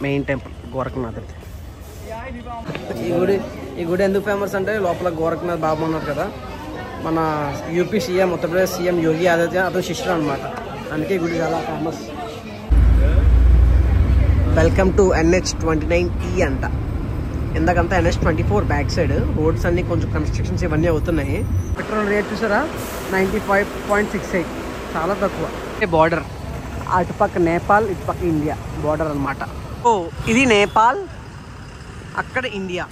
Main temple Gorakhnath అయితే. ఈ గుడి ఎందుకు ఫేమస్ అంటే లోపల గోరఖనాథ్ బాబా ఉన్నారు కదా, మన UP CM Uttar Pradesh CM Yogi Adityanath అతను శిష్యుడు అనమాట. అందుకే ఈ గుడి చాలా ఫేమస్. వెల్కమ్ టు NH29E అంట. ఇందాకంతా NH24 బ్యాక్ సైడ్. రోడ్స్ అన్ని కొంచెం కన్స్ట్రక్షన్స్ ఇవన్నీ అవుతున్నాయి. పెట్రోల్ రేట్ చూసారా 95.68, చాలా తక్కువ. బార్డర్ అటుపక్క నేపాల్, ఇటుపక్క ఇండియా బార్డర్ అనమాట. ఓ ఇది నేపాల్, అక్కడ ఇండియా,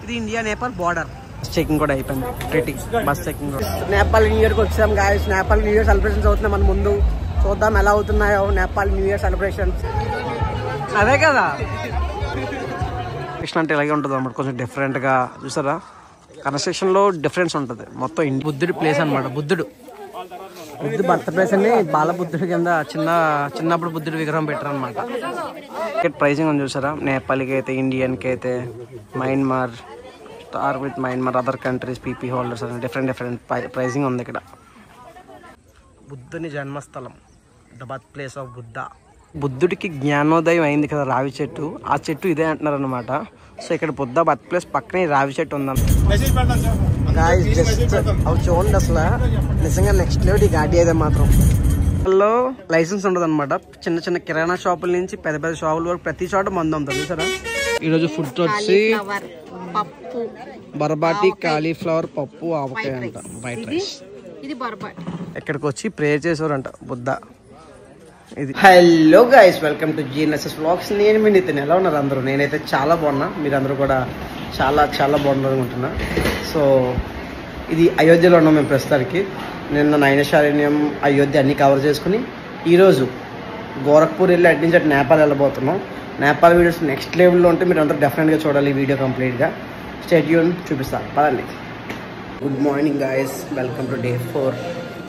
ఇది India Nepal border. Bus checking కూడా అయిపోయింది. బస్ చెకింగ్ కూడా. నేపాల్ న్యూ ఇయర్కి వచ్చాం guys. Nepal new year celebrations అవుతున్నాయి మన ముందు. చూద్దాం ఎలా అవుతున్నాయో నేపాల్ న్యూ ఇయర్ సెలబ్రేషన్స్. అదే కదా కృష్ణ అంటే ఇలాగే ఉంటుంది అన్నమాట, కొంచెం డిఫరెంట్గా. చూసారా కన్స్ట్రక్షన్లో డిఫరెన్స్ ఉంటుంది. మొత్తం బుద్ధుడి ప్లేస్ అనమాట. బుద్ధుడు బర్త్ ప్లేస్ అని బాలబుద్ధుడి కింద చిన్నప్పుడు బుద్ధుడి విగ్రహం పెట్టారు అనమాట. టికెట్ ప్రైసింగ్ అని చూసారా, నేపాల్కి అయితే, ఇండియన్కి అయితే, Myanmar, start with Myanmar, other countries PP holders అని డిఫరెంట్ ప్రైసింగ్ ఉంది ఇక్కడ. బుద్ధుని జన్మస్థలం, the birth place of Buddha. బుద్ధుడికి జ్ఞానోదయం అయింది కదా రావి చెట్టు, ఆ చెట్టు ఇదే అంటున్నారు అనమాట. సో ఇక్కడ బుద్ధ బర్త్ ప్లేస్ పక్కనే రావి చెట్టు ఉందన్న. అవి చూడండి అసలు నిజంగా నెక్స్ట్ లెవెల్ ఈ గాడి అయితే మాత్రం. లో లైసెన్స్ ఉండదు అనమాట. చిన్న చిన్న కిరాణా షాపుల నుంచి పెద్ద పెద్ద షాపుల వరకు ప్రతి చోట మందు అమ్ముతారు. చూసారా ఈరోజు ఫుడ్ వచ్చి బర్బాటి, కాలీఫ్లవర్, పప్పు, ఆవకాయ అంట, వైట్ రైస్. ఇక్కడికి వచ్చి ప్రేయర్ చేసేవారంట బుద్ధ. ఇది hello guys, welcome to GNSS vlogs. నేను మీ నితిన్. ఎలా ఉన్నారు అందరూ? నేనైతే చాలా బాగున్నా, మీరందరూ కూడా చాలా చాలా బాగున్నారు అనుకుంటున్నా. సో ఇది అయోధ్యలో ఉన్నాం మేము ప్రస్తుతానికి. నిన్న నైనశారణ్యం, అయోధ్య అన్నీ కవర్ చేసుకుని ఈరోజు గోరఖ్పూర్ వెళ్ళి అటు నుంచి అటు నేపాల్ వెళ్ళబోతున్నాం. నేపాల్ వీడియోస్ నెక్స్ట్ లెవెల్లో ఉంటే మీరు అందరూ డెఫినెట్గా చూడాలి ఈ వీడియో కంప్లీట్గా. స్టే ట్యూన్, చూపిస్తాను పదండి. Good morning guys, welcome to day 4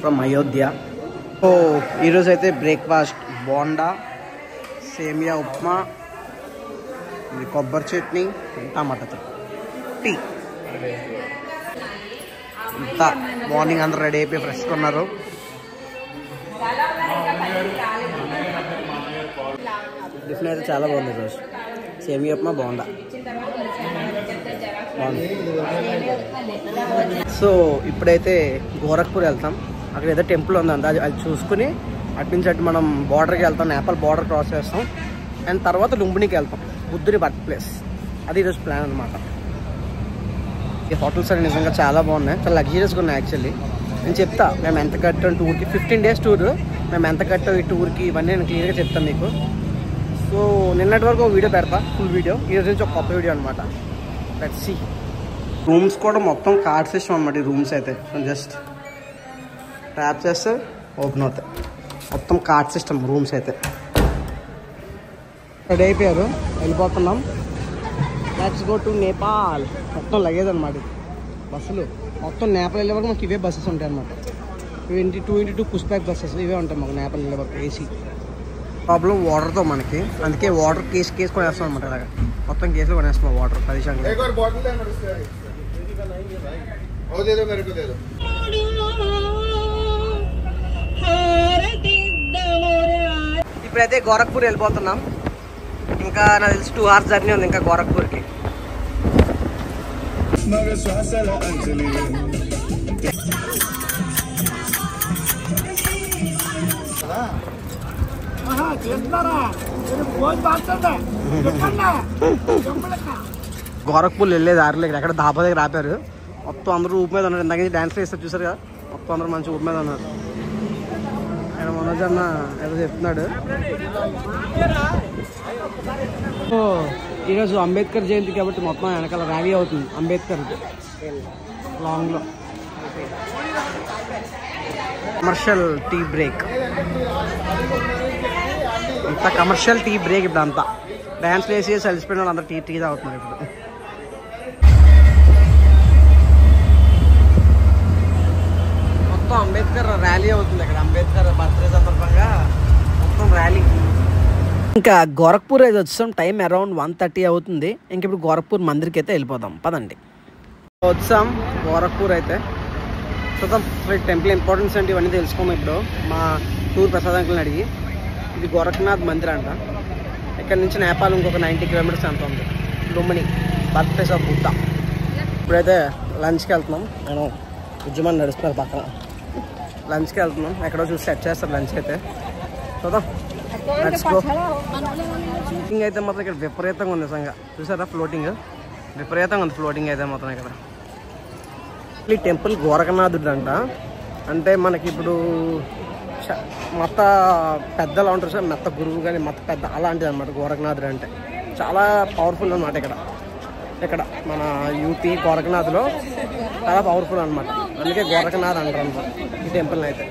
from Ayodhya. So ఈరోజు అయితే బ్రేక్ఫాస్ట్ బోండా, సేమియా ఉప్మా, ఇది కొబ్బరి చట్నీ, టమాటా టీ. ఇంత మార్నింగ్ అందరూ రెడీ అయిపోయి ఫ్రెష్గా ఉన్నారు. టిఫిన్ అయితే చాలా బాగుంది ఈరోజు. సేమియా ఉప్మా, బోండా బాగుంది. సో ఇప్పుడైతే గోరఖ్పూర్ వెళ్తాం. అక్కడ ఏదో టెంపుల్ ఉందంట, అది చూసుకుని అటు నుంచి అటు మనం బార్డర్కి వెళ్తాం. నేపాల్ బార్డర్ క్రాస్ చేస్తాం. అండ్ తర్వాత లుంబినికి వెళ్తాం, బుద్ధుడి బర్త్ ప్లేస్. అది ఈరోజు ప్లాన్ అనమాట. ఈ హోటల్స్ అన్ని నిజంగా చాలా బాగున్నాయి, చాలా లగ్జరీస్గా ఉన్నాయి. యాక్చువల్లీ నేను చెప్తా మేము ఎంత కట్టాం టూర్కి. 15 days టూర్, మేము ఎంత కట్టాం ఈ టూర్కి, ఇవన్నీ నేను క్లియర్గా చెప్తాను మీకు. సో నిన్నటి వరకు ఒక వీడియో పెడతా, ఫుల్ వీడియో. ఈరోజు నుంచి ఒక కొత్త వీడియో అనమాట. Let's see. రూమ్స్ కూడా మొత్తం కార్డ్ సిస్టమ్ అనమాట. ఈ రూమ్స్ అయితే జస్ట్ ట్యాప్ చేస్తే ఓపెన్ అవుతాయి. మొత్తం కార్డ్ సిస్టమ్ రూమ్స్ అయితే. రెడీ అయిపోయారు, వెళ్ళిపోతున్నాం. Let's go to Nepal. మొత్తం లగేజ్ అనమాట ఇది. బస్సులు మొత్తం నేపాల్ వెళ్ళే వరకు మాకు ఇవే బస్సెస్ ఉంటాయి అనమాట. 22x2 పుష్ బ్యాక్ బస్సెస్ ఇవే ఉంటాయి మాకు నేపాల్ వెళ్ళే వరకు. ఏసీ ప్రాబ్లం వాటర్తో మనకి, అందుకే వాటర్ కేసు కొనేస్తాం అనమాట. ఇలాగ మొత్తం కేసులు కొనేస్తాం వాటర్ 10 శాతం. ఇప్పుడైతే గోరఖ్పూర్ వెళ్ళిపోతున్నాం. ఇంకా నాకు తెలిసి 2 hours జర్నీ ఉంది ఇంకా గోరఖ్పూర్కి. గోరఖ్పూర్ వెళ్ళే దారిలో ఎక్కడ ధాబా దగ్గర ఆపారు. మొత్తం అందరూ ఊపు మీద ఉన్నారు. ఇందాక డ్యాన్స్ వేస్తారు చూసారు కదా, మొత్తం అందరూ మంచి ఊపు మీద ఉన్నారు. ఆయన మనోజ్ అన్న ఏదో చెప్తున్నాడు. ఈరోజు అంబేద్కర్ జయంతి కాబట్టి మొత్తం వెనకాల ర్యాలీ అవుతుంది అంబేద్కర్ లాంగ్లో. కమర్షియల్ టీ బ్రేక్, ఇంత కమర్షియల్ టీ బ్రేక్. ఇప్పుడు అంతా డ్యాన్స్ వేసి అలసిపోయిన వాళ్ళు అందరూ టీ తాగుతున్నారు ఇప్పుడు. మొత్తం అంబేద్కర్ ర్యాలీ అవుతుంది ఇక్కడ. అంబేద్కర్ బర్త్డే సందర్భంగా మొత్తం ర్యాలీ. ఇంకా గోరఖ్పూర్ అయితే వచ్చాం. టైం అరౌండ్ 1:30 అవుతుంది. ఇంక ఇప్పుడు గోరఖ్పూర్ మందిర్కి అయితే వెళ్ళిపోదాం పదండి. వచ్చాం గోరఖ్పూర్ అయితే. చూద్దాం టెంపుల్ ఇంపార్టెన్స్ అంటే ఇవన్నీ తెలుసుకోము ఇప్పుడు మా టూర్ ప్రసాద్ అంకుల్ని అడిగి. ఇది గోరఖ్నాథ్ మందిర్ అంట. ఇక్కడ నుంచి నేపాల్ ఇంకొక 90 కిలోమీటర్స్ ఎంత ఉంది. Lumbini birth place of Buddha. ఇప్పుడైతే లంచ్కి వెళ్తున్నాం. నేను ఉద్యమాన్ని నడుస్తున్నారు పక్కన. లంచ్కి వెళ్తున్నాం. ఎక్కడో చూసి సెట్ చేస్తారు లంచ్ అయితే. చూద్దాం. ఫ్లోటింగ్ అయితే మాత్రం ఇక్కడ విపరీతంగా ఉంది నిజంగా. చూసారా ఫ్లోటింగ్? విపరీతంగా ఉంది ఫ్లోటింగ్ అయితే మాత్రం ఇక్కడ. ఈ టెంపుల్ గోరఖనాథుడు అంట. అంటే మనకి ఇప్పుడు మత పెద్దలా ఉంటారు సార్, మత గురువు కానీ మత పెద్ద అలాంటిది అనమాట గోరఖనాథుడు అంటే. చాలా పవర్ఫుల్ అనమాట ఇక్కడ మన యూపీ గోరఖనాథ్లో చాలా పవర్ఫుల్ అనమాట. అందుకే గోరఖనాథ్ అంటారు అనమాట ఈ టెంపుల్ని అయితే.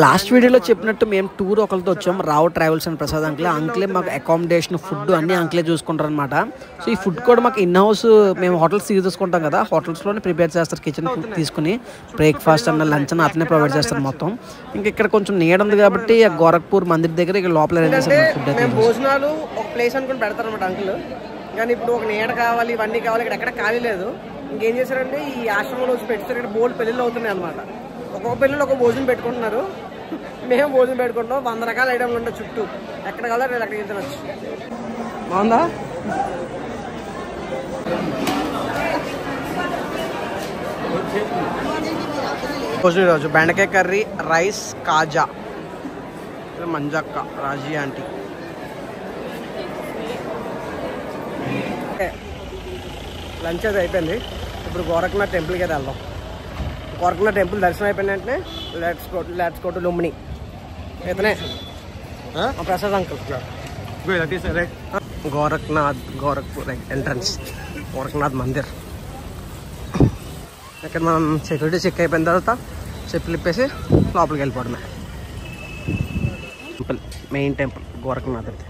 లాస్ట్ వీడియోలో చెప్పినట్టు మేము టూర్ ఒకరితో వచ్చాం, రావు ట్రావెల్స్ అండ్ ప్రసాద్ అంకుల్. అంకులే మాకు అకామిడేషన్, ఫుడ్ అన్నీ అంకులే చూసుకుంటారు అనమాట. సో ఈ ఫుడ్ కూడా మాకు ఇన్ హౌస్, మేము హోటల్స్ తీసుకుంటాం కదా, హోటల్స్లోనే ప్రిపేర్ చేస్తారు. కిచెన్ ఫుడ్ తీసుకుని బ్రేక్ఫాస్ట్ అన్న లంచ్ అన్న అతనే ప్రొవైడ్ చేస్తారు మొత్తం. ఇంకా ఇక్కడ కొంచెం నీడ ఉంది కాబట్టి గోరఖ్పూర్ మందిర్ దగ్గర ఇక్కడ లోపల ఫుడ్ అయితే భోజనాలు ఒక ప్లేస్ అనుకుని పెడతారు అనమాట అంకుల్. కానీ ఇప్పుడు ఒక నీడ కావాలి, ఇవన్నీ కావాలి, ఇక్కడ ఎక్కడ ఖాళీ లేదు. ఇంకేం చేశారంటే ఈ ఆశ్రమంలో వచ్చి పెడతారు. ఇక్కడ బోల్డ్ పెళ్ళిళ్ళు అవుతున్నాయి అనమాట. ఒక్కొక్క పెళ్ళిలో ఒక భోజనం పెట్టుకుంటున్నారు. మేము భోజనం పెట్టుకుంటాం. 100 రకాల ఐటమ్లు ఉంటాయి చుట్టూ. ఎక్కడ కావాలో నేను అక్కడికి తినొచ్చు. బాగుందా? భోజనం రోజు బెండకాయ కర్రీ, రైస్, కాజా, మంజక్క, రాజీ ఆంటీ. లంచ్ అది అయిపోయింది. ఇప్పుడు గోరఖనాథ్ టెంపుల్కి అయితే వెళ్దాం. గోరఖనాథ్ టెంపుల్ దర్శనం అయిపోయిన వెంటనే లెట్స్ గో టు లుంబిని. ఇతనే ప్రసాద్ అంకుల్. గోరఖ్పూర్ ఎంట్రన్స్, గోరఖనాథ్ మందిర్. ఇక్కడ మనం సెక్యూరిటీ చెక్ అయిపోయిన తర్వాత చెప్పులు ఇప్పేసి లోపలికి వెళ్ళిపోవడమే. టెంపుల్, మెయిన్ టెంపుల్ గోరఖనాథ్ అయితే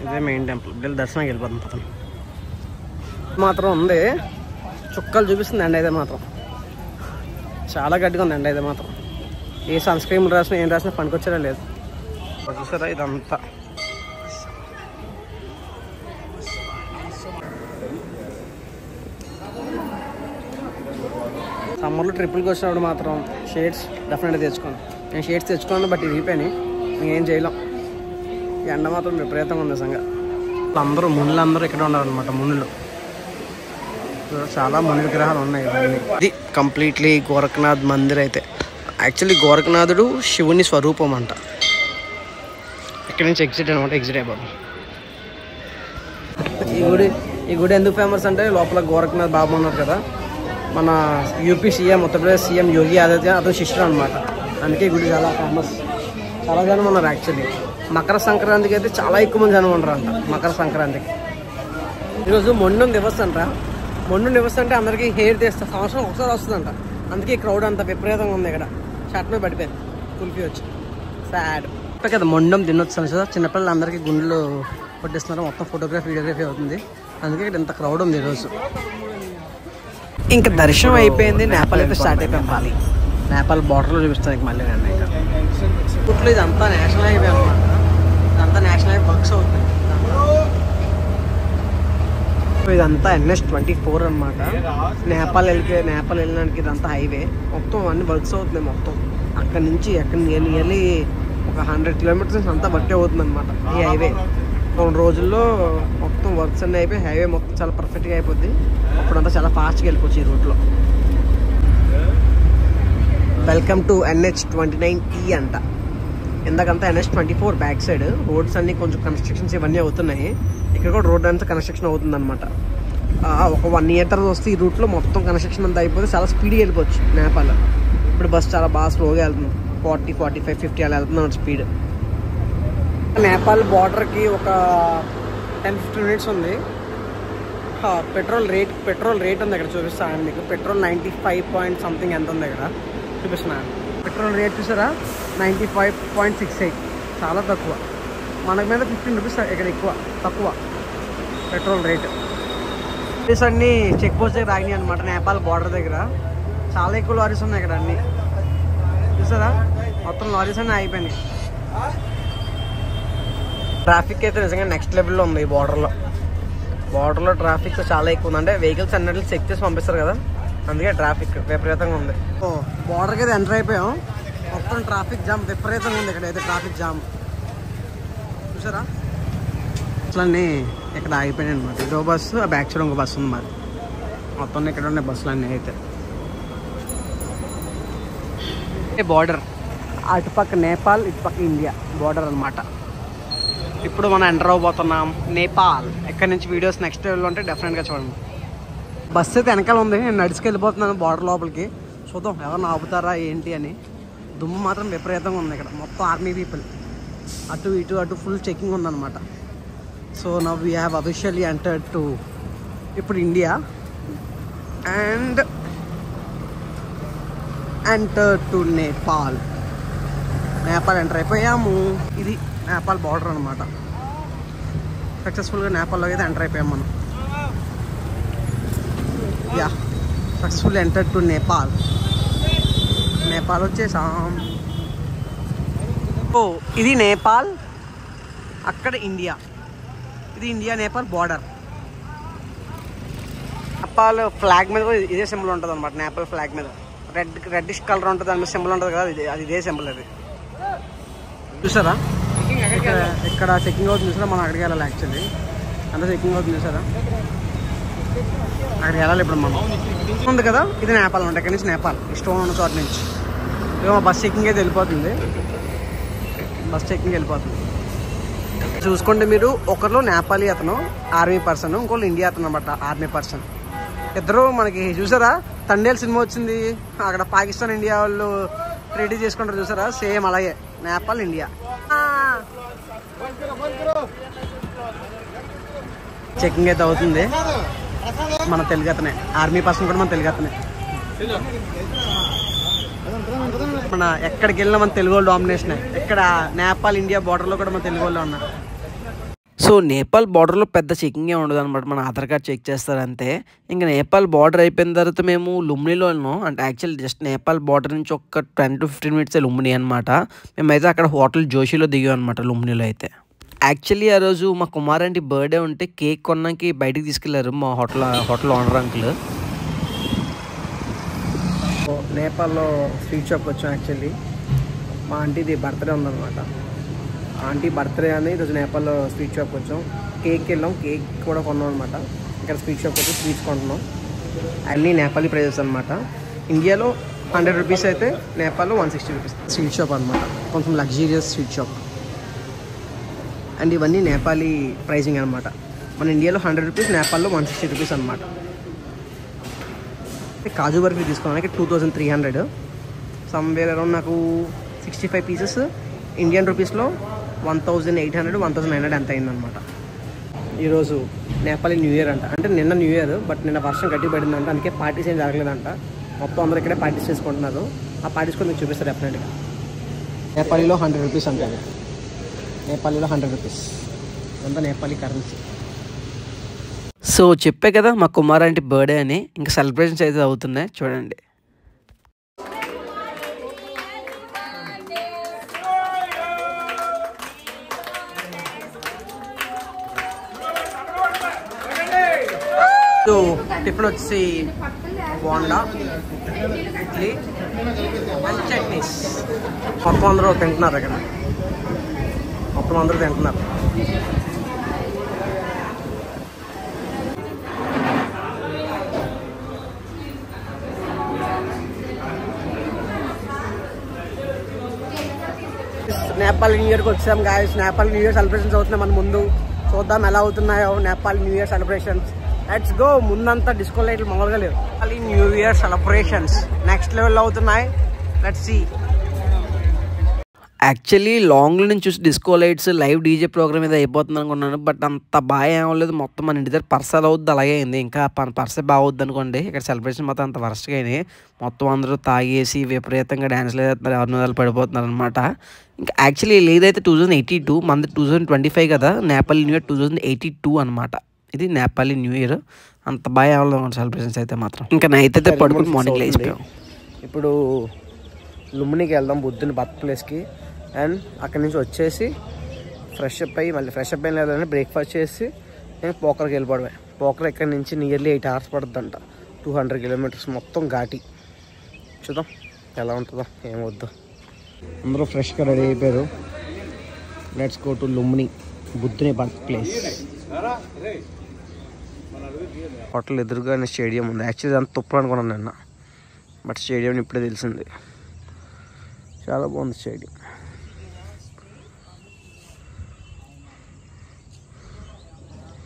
ఇదే మెయిన్ టెంపుల్. వీళ్ళు దర్శనానికి వెళ్ళిపోతాం. పక్కన మాత్రం ఉంది, చుక్కలు చూపిస్తుంది ఎండ అయితే మాత్రం. చాలా గట్టిగా ఉంది ఎండ అయితే మాత్రం. ఏ సన్ స్క్రీన్ రాసినా ఏం రాసినా పనికొచ్చేలా లేదు. చూసారా ఇదంతా సమ్మర్లో ట్రిపుల్కి వచ్చినప్పుడు మాత్రం షేడ్స్ డెఫినెట్గా తెచ్చుకోండి. నేను షేడ్స్ తెచ్చుకున్నాను, బట్ ఇరిగిపోయినాయి. ఇంకేం చేయలేం. ఎండ మాత్రం విపరీతంగా ఉంది నిజంగా. మునులు ఇక్కడ ఉన్నారనమాట. మునులు చాలా ముని విగ్రహాలు ఉన్నాయి. ఇది కంప్లీట్లీ గోరఖనాథ్ మందిర్ అయితే. యాక్చువల్లీ గోరఖనాథుడు శివుని స్వరూపం అంట. ఇక్కడ నుంచి ఎగ్జిట్ అనమాట. ఎగ్జిట్ అయిపోతాం. ఈ గుడి ఎందుకు ఫేమస్ అంటే లోపల గోరఖనాథ్ బాబా ఉన్నారు కదా, మన UP CM, Uttar Pradesh CM Yogi Adityanath అతను శిష్యుడు అనమాట. అందుకే ఈ గుడి చాలా ఫేమస్. చాలా జనం ఉన్నారు యాక్చువల్లీ. మకర సంక్రాంతికి అయితే చాలా ఎక్కువ మంది జనం ఉండరు అంట. మకర సంక్రాంతికి ఈరోజు మొండం దివస్ అంట. మొండం దివస్ అంటే అందరికీ హెయిర్ తీస్తా, సంవత్సరం ఒకసారి వస్తుందంట. అందుకే క్రౌడ్ అంత విపరీతంగా ఉంది ఇక్కడ. షర్ట్ మీద పడిపోయింది కుల్ఫీ వచ్చి. సాడ్ కదా. మొండం తినొచ్చు సార్. చిన్నపిల్లలు అందరికీ గుండెలు కొట్టిస్తున్నారు. మొత్తం ఫోటోగ్రఫీ, వీడియోగ్రఫీ అవుతుంది. అందుకే ఇక్కడ ఇంత క్రౌడ్ ఉంది ఈరోజు. ఇంకా దర్శనం అయిపోయింది. నేపాల్ అయితే స్టార్ట్ అయిపోయాం. మళ్ళీ నేపాల్ బార్డర్లో చూపిస్తాను మళ్ళీ. నేను ఇంకా ఇప్పట్లో ఇదంతా నేషనల్ హైవే అనమాట. ఇదంతా నేషనల్ హైవే వర్క్స్ అవుతుంది. ఇదంతా NH-24 అనమాట. నేపాల్ వెళ్ళడానికి ఇదంతా హైవే. మొత్తం అన్ని వర్క్స్ అవుతున్నాయి. మొత్తం అక్కడ నుంచి నియర్లీ ఒక 100 కిలోమీటర్స్ అంతా వర్క్ అవుతుంది అనమాట ఈ హైవే. 2 రోజుల్లో మొత్తం వర్క్స్ అన్నీ అయిపోయి హైవే మొత్తం చాలా పర్ఫెక్ట్గా అయిపోద్ది. అప్పుడంతా చాలా ఫాస్ట్గా వెళ్ళిపోవచ్చు ఈ రూట్లో. వెల్కమ్ టు NH-29E అంట. ఇందాకంతా NH-24 బ్యాక్ సైడ్. రోడ్స్ అన్నీ కొంచెం కన్స్ట్రక్షన్స్ ఇవన్నీ అవుతున్నాయి. ఇక్కడ కూడా రోడ్ అంతా కన్స్ట్రక్షన్ అవుతుంది అనమాట. ఒక 1 year తర్వాత వస్తే ఈ రూట్లో మొత్తం కన్స్ట్రక్షన్ అంతా అయిపోతే చాలా స్పీడ్గా వెళ్ళిపోవచ్చు నేపాల్. ఇప్పుడు బస్ చాలా బాగా స్లోగా వెళ్తుంది. 40, 45, 50 అలా వెళ్తున్నాం స్పీడ్. నేపాల్ బార్డర్కి ఒక 10-15 minutes ఉంది. పెట్రోల్ రేట్ ఉంది ఇక్కడ. చూపిస్తాను మీకు. పెట్రోల్ 95 point something ఎంత ఉంది ఇక్కడ చూపిస్తున్నాను. పెట్రోల్ రేట్ చూసారా, 95.68. చాలా తక్కువ. మనకు మీద 15 రూపీస్ ఇక్కడ తక్కువ పెట్రోల్ రేట్. అన్ని చెక్ పోస్ట్ దగ్గర ఆగినాయి అనమాట. నేపాల్ బార్డర్ దగ్గర చాలా ఎక్కువ లారీస్ ఉన్నాయి ఇక్కడ. అన్నీ చూసారా, మొత్తం లారీస్ అన్నీ అయిపోయినాయి. ట్రాఫిక్ అయితే నిజంగా నెక్స్ట్ లెవెల్లో ఉంది ఈ బార్డర్లో ట్రాఫిక్ చాలా ఎక్కువ ఉంది. అంటే వెహికల్స్ అన్నిటిని చెక్ చేసి పంపిస్తారు కదా, అందుకే ట్రాఫిక్ విపరీతంగా ఉంది. బార్డర్కి అయితే ఎంటర్ అయిపోయాం. మొత్తం ట్రాఫిక్ జామ్ విపరీతంగా ఉంది ఇక్కడ అయితే. ట్రాఫిక్ జామ్ చూసారా బస్సులన్నీ ఇక్కడ ఆగిపోయాయి అనమాట. ఇదో బస్సు, ఆ బ్యాక్ సైడ్ ఇంకో బస్సు ఉంది మరి. మొత్తం ఇక్కడ ఉన్నాయి బస్సులు అన్నీ. అయితే బార్డర్, అటుపక్క నేపాల్, ఇటుపక్క ఇండియా బార్డర్ అనమాట. ఇప్పుడు మనం ఎంటర్ అవబోతున్నాం నేపాల్. ఎక్కడి నుంచి వీడియోస్ నెక్స్ట్ లెవెల్లో ఉంటే డెఫినెట్గా చూడండి. బస్సు అయితే వెనకాల ఉంది, నేను నడుచుకెళ్ళిపోతున్నాను బార్డర్ లోపలికి. చూద్దాం ఎవరిని ఆపుతారా ఏంటి అని. దుమ్ము మాత్రం విపరీతంగా ఉంది ఇక్కడ. మొత్తం ఆర్మీ పీపుల్ అటు ఇటు అటు ఫుల్ చెకింగ్ ఉందన్నమాట. So now we have officially entered to ఇప్పుడు India and enter to Nepal. Nepal ఎంటర్ అయిపోయాము. ఇది నేపాల్ బార్డర్ అనమాట. సక్సెస్ఫుల్గా నేపాల్లో అయితే ఎంటర్ అయిపోయాము మనం. Yeah, successful enter to Nepal. Nepal వచ్చేసాం. ఓ ఇది నేపాల్, అక్కడ ఇండియా. ఇది India Nepal border. Nepal flag మీద ఇదే సింబల్ ఉంటుంది అనమాట. నేపాల్ ఫ్లాగ్ మీద రెడ్డిష్ కలర్ ఉంటుంది, దాని మీద సింబల్ ఉంటుంది కదా, అది ఇదే సింబల్. అది చూసారా ఇక్కడ చెకింగ్ అవుతుంది. చూసారా, మనం అక్కడికి వెళ్ళాలి. యాక్చువల్లీ అంతా చెకింగ్ అవుతుంది. చూసారా, అక్కడికి వెళ్ళాలి ఇప్పుడు మనం. ఉంది కదా, ఇది నేపాల్ అనమాట. ఇక్కడ నుంచి నేపాల్ స్టోన్ ఉన్న చోట నుంచి బస్ చెకింగ్ అయితే వెళ్ళిపోతుంది. బస్ చెకింగ్ వెళ్ళిపోతుంది. చూసుకుంటే మీరు ఒకరిలో నేపాలీ అతను ఆర్మీ పర్సన్, ఇంకోళ్ళు ఇండియా అతను అనమాట ఆర్మీ పర్సన్. ఇద్దరు మనకి చూసారా, తండేల్ సినిమా వచ్చింది, అక్కడ పాకిస్తాన్ ఇండియా వాళ్ళు రెడీ చేసుకుంటారు చూసారా, సేమ్ అలాగే నేపాల్ ఇండియా. చెకింగ్ అయితే అవుతుంది. మన తెలుగు అతనే, ఆర్మీ పర్సన్ కూడా మన తెలుగు అతనే. మన ఎక్కడికి వెళ్ళినా మన తెలుగు వాళ్ళు డామినేషన్. ఇక్కడ నేపాల్ ఇండియా బార్డర్లో కూడా మన తెలుగు వాళ్ళు ఉన్నారు. సో నేపాల్ బార్డర్లో పెద్ద చెకింగే ఉండదు అనమాట. మన ఆధార్ కార్డ్ చెక్ చేస్తారు అంతే. ఇంకా నేపాల్ బార్డర్ అయిపోయిన తర్వాత మేము లుంబినీలో ఉన్నాం. అంటే యాక్చువల్లీ జస్ట్ నేపాల్ బార్డర్ నుంచి ఒక 10 to 15 minutes లుంబినీ అనమాట. మేమైతే అక్కడ హోటల్ జోషిలో దిగాం అనమాట లుంబినీలో. అయితే యాక్చువల్లీ ఆ రోజు మా కుమారంటి బర్త్డే ఉంటే కేక్ కొన్నాకి బయటికి తీసుకెళ్లారు మా హోటల్ ఓనర్ అంకుల్. నేపాల్లో స్వీట్ షాప్కి వచ్చాం. యాక్చువల్లీ మా ఆంటీది బర్త్డే ఉందన్నమాట. ఆంటీ బర్త్డే అని ఈరోజు నేపాల్లో స్వీట్ షాప్కి వచ్చాం. కేక్ వెళ్ళాం, కేక్ కూడా కొన్నాం అనమాట. ఇక్కడ స్వీట్ షాప్కి వచ్చి స్వీట్స్ కొంటున్నాం. అన్నీ నేపాలీ ప్రైజెస్ అనమాట. ఇండియాలో 100 rupees అయితే నేపాల్లో 160 rupees. స్వీట్ షాప్ అనమాట, కొంచెం లగ్జీరియస్ స్వీట్ షాప్. అండ్ ఇవన్నీ నేపాలీ ప్రైజింగ్ అనమాట. మన ఇండియాలో 100 rupees, నేపాల్లో 160 rupees అనమాట. కాజు బర్ఫీ తీసుకోవడానికి 2300. సమ్వేర్ అరౌండ్ నాకు 65 pieces ఇండియన్ రూపీస్లో 1800 1900 ఎంత అయిందనమాట. ఈరోజు నేపాలీ న్యూ ఇయర్ అంట. అంటే నిన్న న్యూ ఇయర్, బట్ నిన్న వర్షం గట్టి పడిందంట, అందుకే పార్టీస్ ఏం జరగలేదంట. మొత్తం అందరూ ఇక్కడే పార్టీస్ చేసుకుంటున్నారు. ఆ పార్టీస్ కూడా మీకు చూపిస్తారు డెఫినెట్గా. నేపాలీలో 100 rupees అంటే, నేపాలీలో 100 rupees అంతా నేపాలీ కరెన్సీ. సో చెప్పే కదా మా కుమారంటి బర్త్డే అని. ఇంకా సెలబ్రేషన్స్ అయితే అవుతున్నాయి చూడండి. సో టిఫిన్ వచ్చి బోండా, ఇడ్లీ అండ్ చట్నీస్. మొత్తం అందరూ తింటున్నారు ఇక్కడ. మొత్తం అందరూ తింటున్నారు. నేపాల్ న్యూ ఇయర్కి వచ్చాం guys. Nepal new year celebrations అవుతున్నాయి మన ముందు. చూద్దాం ఎలా అవుతున్నాయో Nepal new year celebrations. Let's go. ముందంతా డిస్కో లైట్లు మామూలుగా లేవు. Nepal new year celebrations next లెవెల్లో అవుతున్నాయి. Let's see. యాక్చువల్లీ లాంగ్లో నుంచి చూసి disco lights live DJ program మీద అయిపోతుంది అనుకున్నాను. బట్ అంత బాగా ఏమలేదు. మొత్తం మన ఇంటి దగ్గర పర్సల్ అవుద్ది అలాగే అయింది. ఇంకా పర్సే బాగుద్ది అనుకోండి. ఇక్కడ సెలబ్రేషన్ మొత్తం అంత వర్స్ట్గా అయినాయి. మొత్తం అందరూ తాగేసి విపరీతంగా డ్యాన్స్లు వేస్తున్నారు, ఎవరినోదాలు పడిపోతున్నారు అనమాట. ఇంకా యాక్చువల్లీ ఏదైతే 2082, మనది 2025 కదా. నేపాల్ న్యూ ఇయర్ 2082 అనమాట. ఇది నేపాలీ న్యూ ఇయర్. అంత బాగా ఏమలేదు సెలబ్రేషన్స్ అయితే మాత్రం. ఇంకా నైట్ అయితే పడుకుని మార్నింగ్ లేచిపోయాం. ఇప్పుడు లుంబినీకి వెళ్దాం, బుద్ధుని బర్త్ ప్లేస్కి. అండ్ అక్కడి నుంచి వచ్చేసి ఫ్రెష్ అప్ అయ్యి మళ్ళీ ఫ్రెష్ అప్ అయిన లేదని బ్రేక్ఫాస్ట్ చేసి నేను పోకర్కి వెళ్ళిపోవడమే. పోకర్ ఇక్కడ నుంచి నియర్లీ 8 hours పడుతుందంట. 200 kilometers మొత్తం ఘాటి. చూద్దాం ఎలా ఉంటుందో ఏమవుద్దో. అందరూ ఫ్రెష్గా రెడీ అయిపోయారు. Let's go to Lumbini. బుద్ధుని బర్త్ ప్లేస్. హోటల్ ఎదురుగానే స్టేడియం ఉంది. యాక్చువల్లీ అంత తప్పు అనుకున్నాను నిన్న, బట్ స్టేడియం ఇప్పుడే తెలిసింది. చాలా బాగుంది స్టేడియం.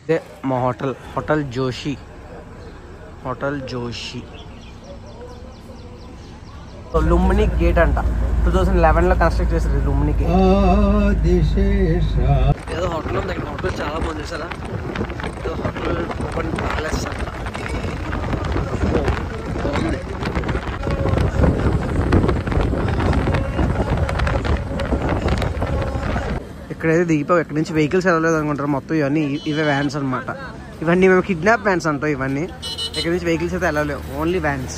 ఇదే మా హోటల్ జోషి. లుంబిని గేట్ అంట, 2011లో కన్స్ట్రక్ట్ చేశారు లుంబిని గేట్. ఏదో హోటల్ ఉంది ఇక్కడ. హోటల్ చాలా బాగుంది చూసారా. ఏదో హోటల్ ఓపెన్ ప్యాలెస్ అంట. బాగుంది. ఇక్కడైతే దిగిపోయి ఎక్కడి నుంచి వెహికల్స్ వెళ్ళలేదు అనుకుంటారు. మొత్తం ఇవే వ్యాన్స్ అనమాట. ఇవన్నీ మేము కిడ్నాప్ వ్యాన్స్ అంటాం. ఇవన్నీ ఇక్కడ నుంచి వెహికల్స్ అయితే వెళ్ళలేవు, ఓన్లీ వ్యాన్స్.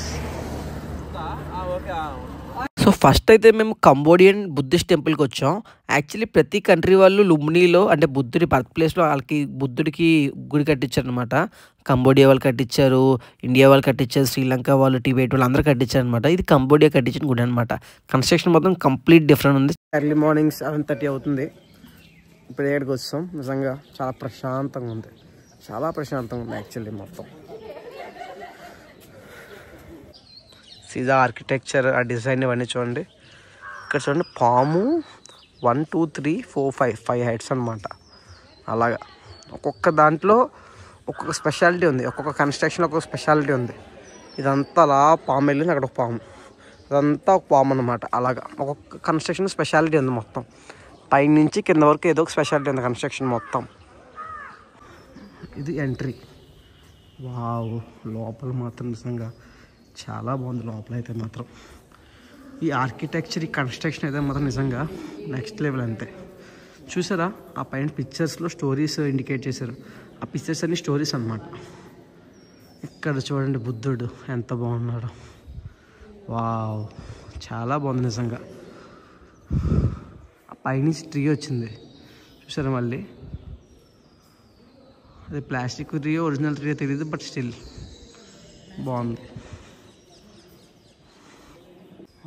సో ఫస్ట్ అయితే మేము కంబోడియన్ బుద్ధిస్ట్ టెంపుల్కి వచ్చాం. యాక్చువల్లీ ప్రతి కంట్రీ వాళ్ళు లుంబినీలో అంటే బుద్ధుడి బర్త్ ప్లేస్లో వాళ్ళకి బుద్ధుడికి గుడి కట్టించారు అనమాట. కంబోడియా వాళ్ళు కట్టించారు, ఇండియా వాళ్ళు కట్టించారు, శ్రీలంక వాళ్ళు, టిబెట్ వాళ్ళు అందరూ కట్టించారు అనమాట. ఇది కంబోడియా కట్టించిన గుడి అనమాట. కన్స్ట్రక్షన్ మొత్తం కంప్లీట్ డిఫరెంట్ ఉంది. ఎర్లీ మార్నింగ్ 7:30 అవుతుంది. ఇప్పుడు ఎక్కడికి వచ్చాం. నిజంగా చాలా ప్రశాంతంగా ఉంది. యాక్చువల్లీ మొత్తం సీదా ఆర్కిటెక్చర్, ఆ డిజైన్ ఇవన్నీ చూడండి. ఇక్కడ చూడండి, పాము 1 2 3 4 5 హైట్స్ అనమాట. అలాగా ఒక్కొక్క దాంట్లో ఒక్కొక్క స్పెషాలిటీ ఉంది. ఒక్కొక్క కన్స్ట్రక్షన్ ఒక్కొక్క స్పెషాలిటీ ఉంది. ఇదంతా అలా పాము వెళ్ళింది, అక్కడ ఒక పాము, ఇదంతా ఒక పాము అనమాట. అలాగా ఒక్కొక్క కన్స్ట్రక్షన్ స్పెషాలిటీ ఉంది. మొత్తం పైనుంచి కింద వరకు ఏదో ఒక స్పెషాలిటీ ఉంది కన్స్ట్రక్షన్ మొత్తం. ఇది ఎంట్రీ. వావ్, లోపల మాత్రం నిజంగా చాలా బాగుంది. లోపల అయితే మాత్రం ఈ ఆర్కిటెక్చర్, ఈ కన్స్ట్రక్షన్ అయితే మాత్రం నిజంగా నెక్స్ట్ లెవెల్. అంతే చూసారా, ఆ పైన పిక్చర్స్లో స్టోరీస్ ఇండికేట్ చేశారు. ఆ పిక్చర్స్ అన్ని స్టోరీస్ అన్నమాట. ఇక్కడ చూడండి బుద్ధుడు ఎంత బాగున్నాడు. వావ్, చాలా బాగుంది నిజంగా. ఆ పైనుంచి ట్రీ వచ్చింది చూసారా. మళ్ళీ అది ప్లాస్టిక్ ట్రీ, ఒరిజినల్ ట్రీ తెలియదు, బట్ స్టిల్ బాగుంది.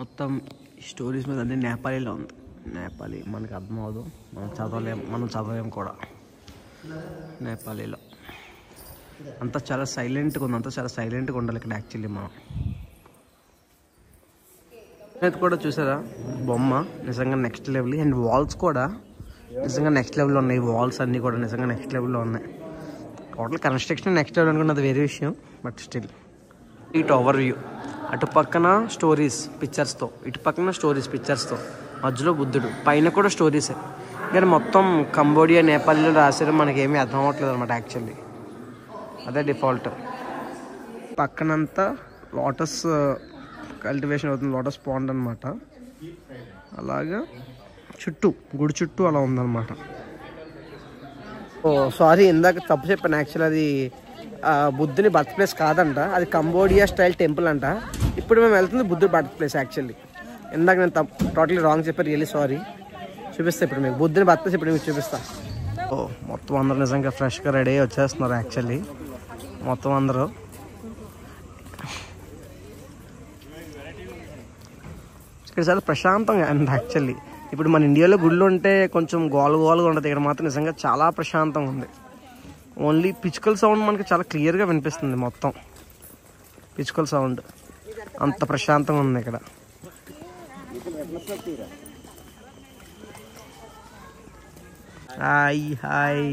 మొత్తం స్టోరీస్ మీద అన్నీ నేపాలీలో ఉంది. నేపాలీ మనకు అర్థం అవ్వదు, మనం చదవలేం కూడా నేపాలీలో. అంతా చాలా సైలెంట్గా ఉంది. అంతా చాలా సైలెంట్గా ఉండాలి ఇక్కడ యాక్చువల్లీ. మనం ఇది కూడా చూసారా, బొమ్మ నిజంగా నెక్స్ట్ లెవెల్. అండ్ వాల్స్ కూడా నిజంగా నెక్స్ట్ లెవెల్లో ఉన్నాయి. వాల్స్ అన్నీ కూడా నిజంగా నెక్స్ట్ లెవెల్లో ఉన్నాయి. టోటల్ కన్స్ట్రక్షన్ నెక్స్ట్ లెవెల్ అనుకున్నది వేరే విషయం, బట్ స్టిల్. ఇటు ఓవర్ వ్యూ, అటు పక్కన స్టోరీస్ పిక్చర్స్తో, ఇటు పక్కన స్టోరీస్ పిక్చర్స్తో, మధ్యలో బుద్ధుడు, పైన కూడా స్టోరీసే. కానీ మొత్తం కంబోడియా, నేపాల్లో రాశారు. మనకేమీ అర్థం అవ్వట్లేదు అనమాట యాక్చువల్లీ. అదే డిఫాల్ట్. పక్కనంతా లోటస్ కల్టివేషన్ అవుతుంది, లోటస్ పాండ్ అనమాట. అలాగా గుడి చుట్టూ అలా ఉందన్నమాట. ఓ సారీ, ఇందాక తప్పు చెప్పాను. యాక్చువల్లీ అది బుద్ధుని బర్త్ ప్లేస్ కాదంట, అది కంబోడియా స్టైల్ టెంపుల్ అంట. ఇప్పుడు మేము వెళ్తుంది బుద్ధుడి బర్త్ ప్లేస్ యాక్చువల్లీ. ఇందాక నేను టోటలీ రాంగ్ చెప్పాను, రియల్లీ సారీ. చూపిస్తా ఇప్పుడు మీకు బుద్ధుని బర్త్ ప్లేస్, ఇప్పుడు మీకు చూపిస్తా. ఓ మొత్తం అందరూ నిజంగా ఫ్రెష్గా రెడీ అయ్యి వచ్చేస్తున్నారు యాక్చువల్లీ. మొత్తం అందరూ ఇక్కడ చాలా ప్రశాంతంగా అండ్ యాక్చువల్లీ. ఇప్పుడు మన ఇండియాలో గుళ్ళు ఉంటే కొంచెం గోలుగా ఉంటుంది, ఇక్కడ మాత్రం నిజంగా చాలా ప్రశాంతంగా ఉంది. ఓన్లీ పిచ్చుకల్ సౌండ్ మనకి చాలా క్లియర్గా వినిపిస్తుంది. మొత్తం పిచ్చుకల్ సౌండ్, అంత ప్రశాంతంగా ఉంది ఇక్కడ. Hi hi.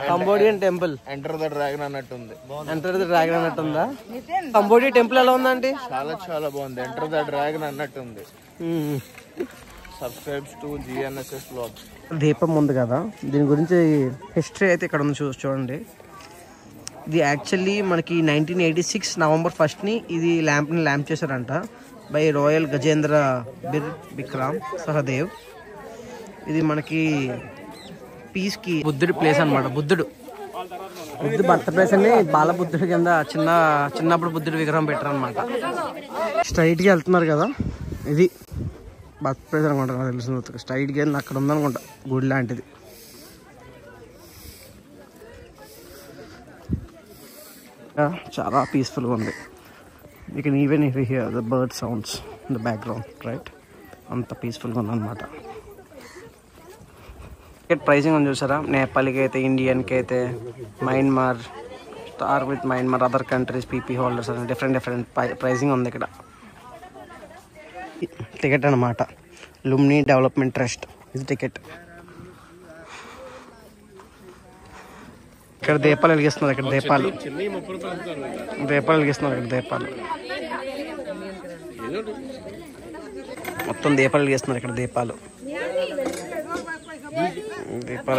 Cambodian temple enter the dragon అన్నట్టుంది. కంబోడియా టెంపుల్ ఎలా ఉందండి? చాలా చాలా బాగుంది. ఎంటర్ ద డ్రాగన్ అన్నట్టుంది. Subscribes to GNSS vlogs. దీపం ఉంది కదా, దీని గురించి హిస్టరీ అయితే ఇక్కడ ఉంది చూడండి. ఇది యాక్చువల్లీ మనకి 1986 November 1 ఇది ల్యాంప్ చేశారంట బై రాయల్ గజేంద్ర బిక్రామ్ సహదేవ్. ఇది మనకి పీస్కి బుద్ధుడి ప్లేస్ అనమాట. బుద్ధుడు బర్త్ ప్లేస్ అని బాలబుద్ధుడి కింద చిన్నప్పుడు బుద్ధుడి విగ్రహం పెట్టారు అనమాట. స్ట్రైట్గా వెళ్తున్నారు కదా, ఇది బర్త్ ప్లేస్ అనుకుంటా, నాకు తెలిసిన స్ట్రైట్గా వెళ్ళి అక్కడ ఉందనుకుంటా గుడి లాంటిది. చాలా పీస్ఫుల్గా ఉంది. You can even here the bird sounds. The background right, అంత పీస్ఫుల్గా ఉందన్నమాట. టికెట్ ప్రైసింగ్ అని చూసారా, నేపాల్కి అయితే, ఇండియన్కి అయితే, Myanmar, start with Myanmar, other countries, PP holders అని డిఫరెంట్ ప్రైసింగ్ ఉంది ఇక్కడ. టికెట్ అనమాట, లుమ్ని డెవలప్మెంట్ ట్రస్ట్, ఇది టికెట్. ఇక్కడ దీపాలు వెలిగిస్తున్నారు, ఇక్కడ దీపాలు వెలిగిస్తున్నారు, ఇక్కడ దీపాలు మొత్తం దీపాలు వెలిగిస్తున్నారు, ఇక్కడ దీపాలు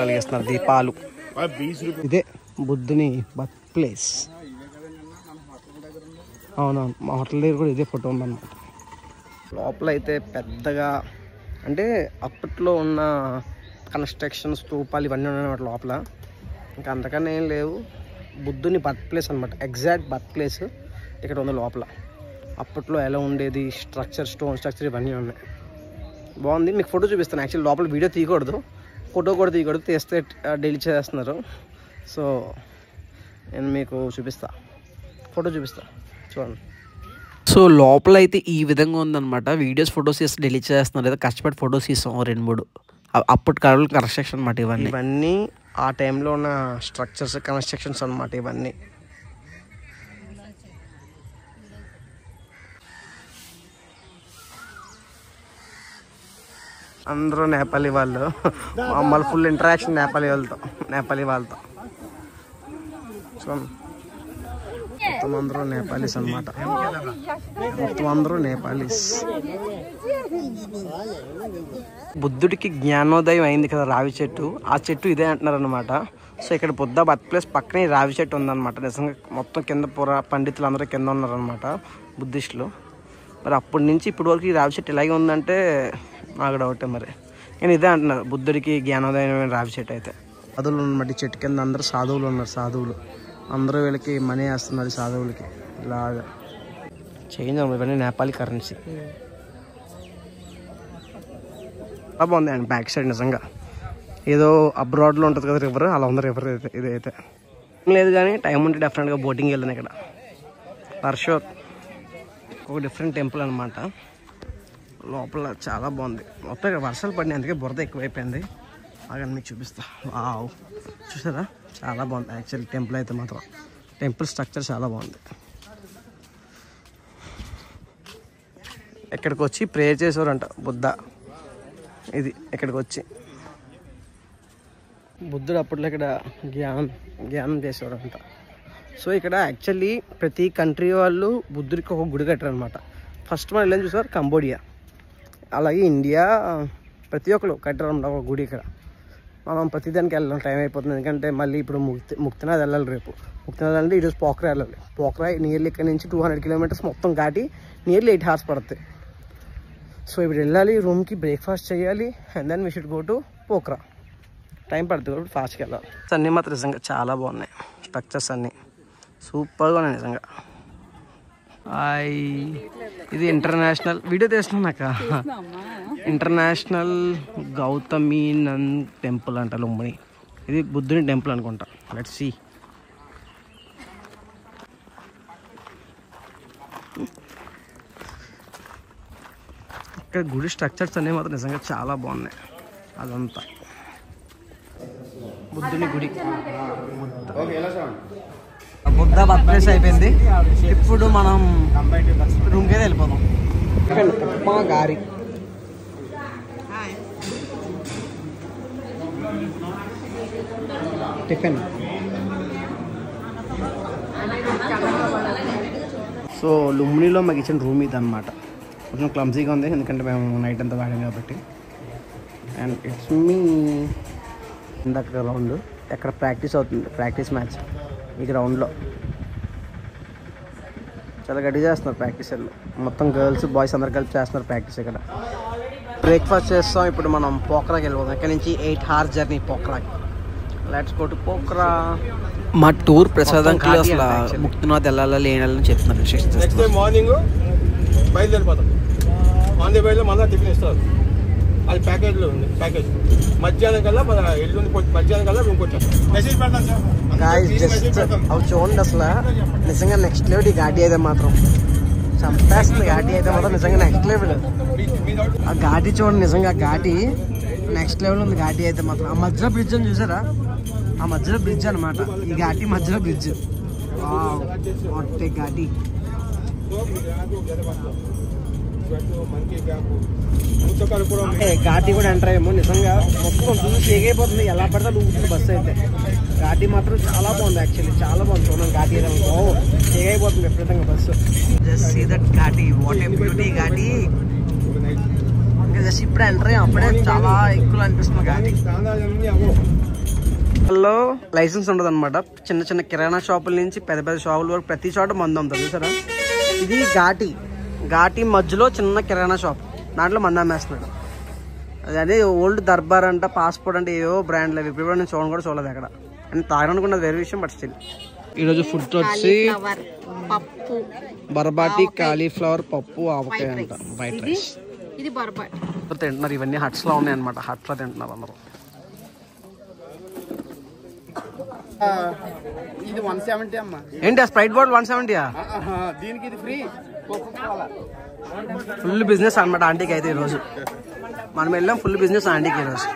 వెలిగిస్తున్నారు, దీపాలు. ఇదే బుద్ధుని బర్త్ ప్లేస్. అవునవును, మా హోటల్ దగ్గర కూడా ఇదే ఫోటో ఉందన్నమాట. లోపల అయితే పెద్దగా అంటే అప్పట్లో ఉన్న కన్స్ట్రక్షన్, స్తూపాలు ఇవన్నీ ఉన్నాయన్నమాట లోపల. ఇంకా అంతకన్నా ఏం లేవు. బుద్ధుని బర్త్ ప్లేస్ అనమాట, ఎగ్జాక్ట్ బర్త్ ప్లేస్ ఇక్కడ ఉంది లోపల. అప్పట్లో ఎలా ఉండేది స్ట్రక్చర్, స్టోన్ స్ట్రక్చర్ ఇవన్నీ ఉన్నాయి. బాగుంది, మీకు ఫోటో చూపిస్తాను. యాక్చువల్లీ లోపల వీడియో తీయకూడదు, ఫోటో కూడా తీయకూడదు, తీస్తే డిలీట్ చేస్తున్నారు. సో నేను మీకు చూపిస్తా, ఫోటో చూపిస్తా, చూడండి. సో లోపల అయితే ఈ విధంగా ఉందన్నమాట. వీడియోస్ ఫొటోస్ తీసి డిలీట్ చేస్తున్నారు, లేదా కష్టపడి ఫొటోస్ తీస్తాం 2-3. అప్పటి కాలంలో కన్స్ట్రక్షన్ అనమాట ఇవన్నీ ఆ టైంలో ఉన్న స్ట్రక్చర్స్, కన్స్ట్రక్షన్స్ అనమాట ఇవన్నీ. అందరూ నేపాలీ వాళ్ళు, మమ్మల్ని ఫుల్ ఇంటరాక్షన్ నేపాలీ వాళ్ళతో. సో మొత్తం అందరూ నేపాలీస్ అనమాట, మొత్తం అందరూ నేపాలీస్. బుద్ధుడికి జ్ఞానోదయం అయింది కదా రావి చెట్టు, ఆ చెట్టు ఇదే అంటున్నారు అనమాట. సో ఇక్కడ బుద్ధ బర్త్ ప్లేస్ పక్కనే రావి చెట్టు ఉందన్నమాట. నిజంగా మొత్తం కింద పండితులు అందరూ కింద ఉన్నారనమాట, బుద్ధిస్టులు. మరి అప్పటి నుంచి ఇప్పటి వరకు ఈ రావి చెట్టు ఇలాగే ఉందంటే నాకు డౌటే. మరి నేను ఇదే అంటున్నారు, బుద్ధుడికి జ్ఞానోదయమైన రావి చెట్టు. అయితే సాధువులు ఉన్నమాట చెట్టు కింద, అందరూ సాధువులు ఉన్నారు. సాధువులు అందరూ వీళ్ళకి మనీ వేస్తున్నారు, సాధువులకి ఇలాగా చేంజ్ అవ్వదు. ఇవన్నీ నేపాలీ కరెన్సీ. చాలా బాగుంది అండి బ్యాక్ సైడ్. నిజంగా ఏదో అబ్రాడ్లో ఉంటుంది కదా రివర్, అలా ఉంది రివర్ అయితే. ఇదైతే లేదు కానీ టైం ఉంటే డెఫినెట్గా బోటింగ్ వెళ్ళాను ఇక్కడ. వర్షోర్ ఒక డిఫరెంట్ టెంపుల్ అనమాట. లోపల చాలా బాగుంది. మొత్తం ఇక్కడ వర్షాలు పడినాయి, అందుకే బురద ఎక్కువైపోయింది. అలాగని మీకు చూపిస్తా. వావ్, చూసారా చాలా బాగుంది యాక్చువల్లీ టెంపుల్ అయితే మాత్రం. టెంపుల్ స్ట్రక్చర్ చాలా బాగుంది. ఇక్కడికి వచ్చి ప్రేయర్ చేసేవారంట బుద్ధ. ఇది ఇక్కడికి వచ్చి బుద్ధుడు అప్పట్లో ఇక్కడ జ్ఞానం చేసేవారంట. సో ఇక్కడ యాక్చువల్లీ ప్రతి కంట్రీ వాళ్ళు బుద్ధుడికి ఒక గుడి కట్టారు అనమాట. ఫస్ట్ మనం వెళ్ళని చూసారు కంబోడియా, అలాగే ఇండియా, ప్రతి ఒక్కరు కట్టారు అనమాట ఒక గుడి ఇక్కడ. మనం ప్రతిదానికి వెళ్ళాం, టైం అయిపోతుంది. ఎందుకంటే మళ్ళీ ఇప్పుడు ముక్తినాథ్ వెళ్ళాలి రేపు. ముక్తినాథ్ అంటే ఈరోజు పోఖ్రా వెళ్ళాలి. పోఖ్రా నియర్లీ ఇక్కడ నుంచి 200 కిలోమీటర్స్ మొత్తం దాటి నియర్లీ 8 hours పడుతుంది. సో ఇప్పుడు వెళ్ళాలి, రూమ్కి బ్రేక్ఫాస్ట్ చేయాలి, and then we should go to Pokhara. Time పడుతుంది కాబట్టి ఫాస్ట్గా వెళ్ళాలి. అన్నీ మాత్రం నిజంగా చాలా బాగున్నాయి, స్ట్రక్చర్స్ అన్నీ సూపర్గా ఉన్నాయి నిజంగా. ఇది ఇంటర్నేషనల్ వీడియో తీస్తున్నాం నాక, ఇంటర్నేషనల్ గౌతమి నంద్ టెంపుల్ అంట లుంబిని. ఇది బుద్ధుని టెంపుల్ అనుకుంటా. Let's see. ఇక్కడ గుడి స్ట్రక్చర్స్ అనేవి మాత్రం నిజంగా చాలా బాగున్నాయి. అదంతా బుద్ధుని గుడి. బుద్ధ బర్త్ ప్లేస్ అయిపోయింది. ఇప్పుడు మనం రూమ్కి అయితే వెళ్ళిపోదాం. ఉప్మా గారి టిఫిన్. సో లుంబినిలో మాకు ఇచ్చిన రూమ్ ఇది అనమాట. కొంచెం క్లమ్జీగా ఉంది ఎందుకంటే మేము నైట్ అంతా వాడాం కాబట్టి. అండ్ ఇట్స్ మీ ఇందాక గ్రౌండ్ ఎక్కడ ప్రాక్టీస్ అవుతుంది, ప్రాక్టీస్ మ్యాచ్ ఈ గ్రౌండ్లో. చాలా గట్టిగా చేస్తున్నారు ప్రాక్టీస్. మొత్తం గర్ల్స్ బాయ్స్ అందరు కలిపి చేస్తున్నారు ప్రాక్టీస్ ఇక్కడ. బ్రేక్ఫాస్ట్ చేస్తాం. ఇప్పుడు మనం పోఖ్రాకి వెళ్ళిపోతాం. ఇక్కడ నుంచి 8 hours జర్నీ పోఖ్రాకి. Let's go to Pokhara. మా టూర్ ప్రసాదంకి అసలు ముక్తినాథ్ వెళ్ళాలా లేని చెప్తున్నారు. నెక్స్ట్ డే మార్నింగ్ బయలుదేరిపోతాం. ఆన్ ది వేలో మళ్ళీ టిఫిన్ ఇస్తారు, అది ప్యాకేజ్లో ఉంది. ప్యాకేజ్ మధ్యాహ్నం కల్లా మన ఎల్లుండి మధ్యాహ్నం కల్లా రూమ్కి వచ్చేస్తాం. మెసేజ్ పెడతాం సార్. అవి చూడండి అసలు నిజంగా నెక్స్ట్ లెవెల్ ఈ ఘాటి అయితే మాత్రం చంపేస్తుంది ఘాటి అయితే మాత్రం నిజంగా నెక్స్ట్ లెవెల్. ఆ ఘాటి చూడండి, నిజంగా ఘాటి నెక్స్ట్ లెవెల్ ఉంది. ఘాటి అయితే మాత్రం ఆ మధ్యలో బ్రిడ్జ్ అని చూసారా, ఆ మధ్యలో బ్రిడ్జ్ అనమాట ఈ ఘాటి మధ్యలో బ్రిడ్జ్. ఒట్టే ఘాటి ఘాటి కూడా ఎంటర్ అయ్యాము. నిజంగా మొత్తం చూసి ఏగైపోతుంది, ఎలా పడితే ఊగుతుంది బస్సు అయితే. ఘాటి మాత్రం చాలా బాగుంది, యాక్చువల్లీ చాలా బాగుంది. చూడండి ఘాటి ఏగైపోతుంది విపరీతంగా బస్సు. జస్ట్ సీ దట్ ఘాటి, వాట్ ఏ బ్యూటీ ఘాటి. ఇంకా జస్ట్ ఇప్పుడే ఎంటర్ అయ్యాం, అప్పుడే చాలా ఎక్కువ అనిపిస్తుంది ఘాటి. లో లైసెన్స్ ఉండదు అనమాట. చిన్న చిన్న కిరాణా షాపుల నుంచి పెద్ద పెద్ద షాపుల వరకు ప్రతి చోట మందు అమ్ముతారు చూసారా. ఇది ఘాటి మధ్యలో చిన్న కిరాణా షాప్, దాంట్లో మందు అమ్మేస్తున్నాడు. అదే ఓల్డ్ దర్బార్ అంట, పాస్పోర్ట్ అంటే ఏవో బ్రాండ్లు అవి. ఇప్పుడు నేను చూడడం కూడా చూడలేదు అక్కడ, అని తాగనుకున్నది వేరే విషయం. బట్ స్టిల్ ఈరోజు ఫుడ్ వచ్చి బర్బాటి, కాలీఫ్లవర్ పప్పు, ఆవకాయ అంట, వైట్ రైస్. ఇది తింటున్నారు. ఇవన్నీ హట్స్ లో ఉన్నాయి అనమాట, హట్స్ లో తింటున్నారు అందరూ. ఇది 170 అమ్మా. ఏంటి ఆ స్ప్రైట్ బాటిల్ 170? దీనికి ఇది ఫ్రీ. ఫుల్ బిజినెస్ అనమాట ఆంటీకి అయితే ఈరోజు. మనం వెళ్ళాం ఫుల్ బిజినెస్ ఆంటీకి ఈరోజు.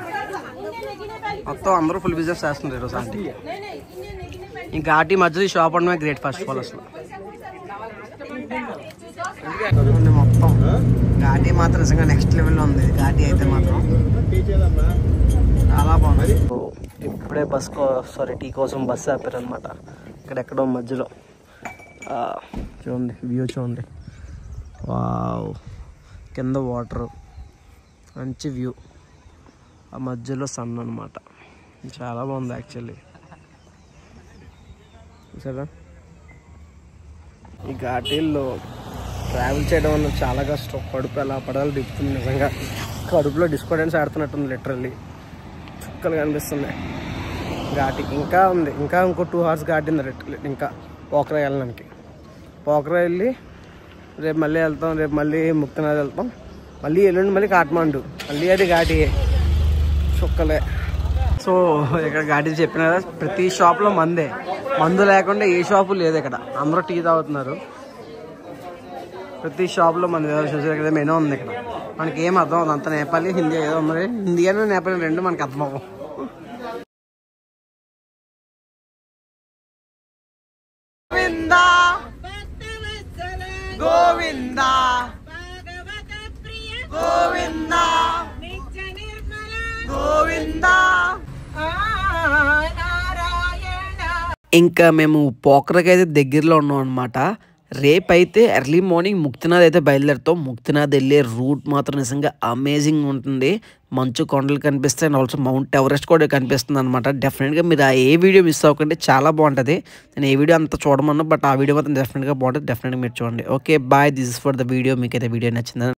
మొత్తం అందరూ ఫుల్ బిజినెస్ చేస్తున్నారు ఈరోజు ఆంటీ. ఈ ఘాటి మధ్యలో ఈ షాప్ ఉండమే గ్రేట్ ఫస్ట్ ఆఫ్ ఆల్. అసలు మొత్తం ఘాటి మాత్రం నిజంగా నెక్స్ట్ లెవెల్లో ఉంది. ఘాటి అయితే మాత్రం చాలా బాగుంది. ఇప్పుడే టీ కోసం బస్సు ఆపారు అనమాట. ఇక్కడెక్కడో మధ్యలో చూడండి, వ్యూ చూడండి. వావ్, కింద వాటర్, మంచి వ్యూ, ఆ మధ్యలో సన్ అనమాట. చాలా బాగుంది యాక్చువల్లీ. సరే, ఈ ఘాటీల్లో ట్రావెల్ చేయడం వల్ల చాలా కష్టం. కడుపు ఎలా పడాలి దిగుతుంది. నిజంగా కడుపులో డిస్కోడెన్స్ ఆడుతున్నట్టుంది లిటరల్లీ. చుక్కలు కనిపిస్తున్నాయి. ఘాటి ఇంకా ఉంది, ఇంకా ఇంకో 2 hours ఘాటి ఉంది ఇంకా పోఖరా వెళ్ళడానికి. పోఖరా వెళ్ళి రేపు మళ్ళీ వెళ్తాం, రేపు మళ్ళీ ముక్తినాథ్ వెళ్తాం, మళ్ళీ ఎల్లుండి మళ్ళీ కాఠ్మాండు, మళ్ళీ అది ఘాటి చుక్కలే. సో ఇక్కడ ఘాటి చెప్పిన ప్రతి షాప్లో మందు లేకుండా ఏ షాపు లేదు ఇక్కడ. అందరూ టీ తాగుతున్నారు. ప్రతి షాప్లో మంది చూసారు. ఇక్కడ మెనూ ఉంది. ఇక్కడ మనకి ఏం అర్థం అవుతుంది, అంత నేపాలి హిందీ ఏదో ఉంది. హిందీ అని నేపాలి రెండు మనకి అర్థం అవ్వవు. గోవిందా గోవిందా గోవిందా. ఇంకా మేము పోఖరాకి అయితే దగ్గరలో ఉన్నాం అనమాట. రేపైతే ఎర్లీ మార్నింగ్ ముక్తినాథ్ అయితే బయలుదేరుతాం. ముక్తినాథ్ వెళ్ళే రూట్ మాత్రం నిజంగా అమేజింగ్ ఉంటుంది. మంచు కొండలు కనిపిస్తాయి అండ్ ఆల్సో మౌంట్ ఎవరెస్ట్ కూడా కనిపిస్తుంది అనమాట. డెఫినెట్గా మీరు ఆ ఏ వీడియో మిస్ అవ్వకండి, చాలా బాగుంటుంది. నేను ఏ వీడియో అంతా చూడమన్నా, బట్ ఆ వీడియో మాత్రం డెఫినెట్గా బాగుంటుంది. డెఫినెట్గా మీరు చూడండి. Okay bye, this is for the video. మీకైతే వీడియో నచ్చిందని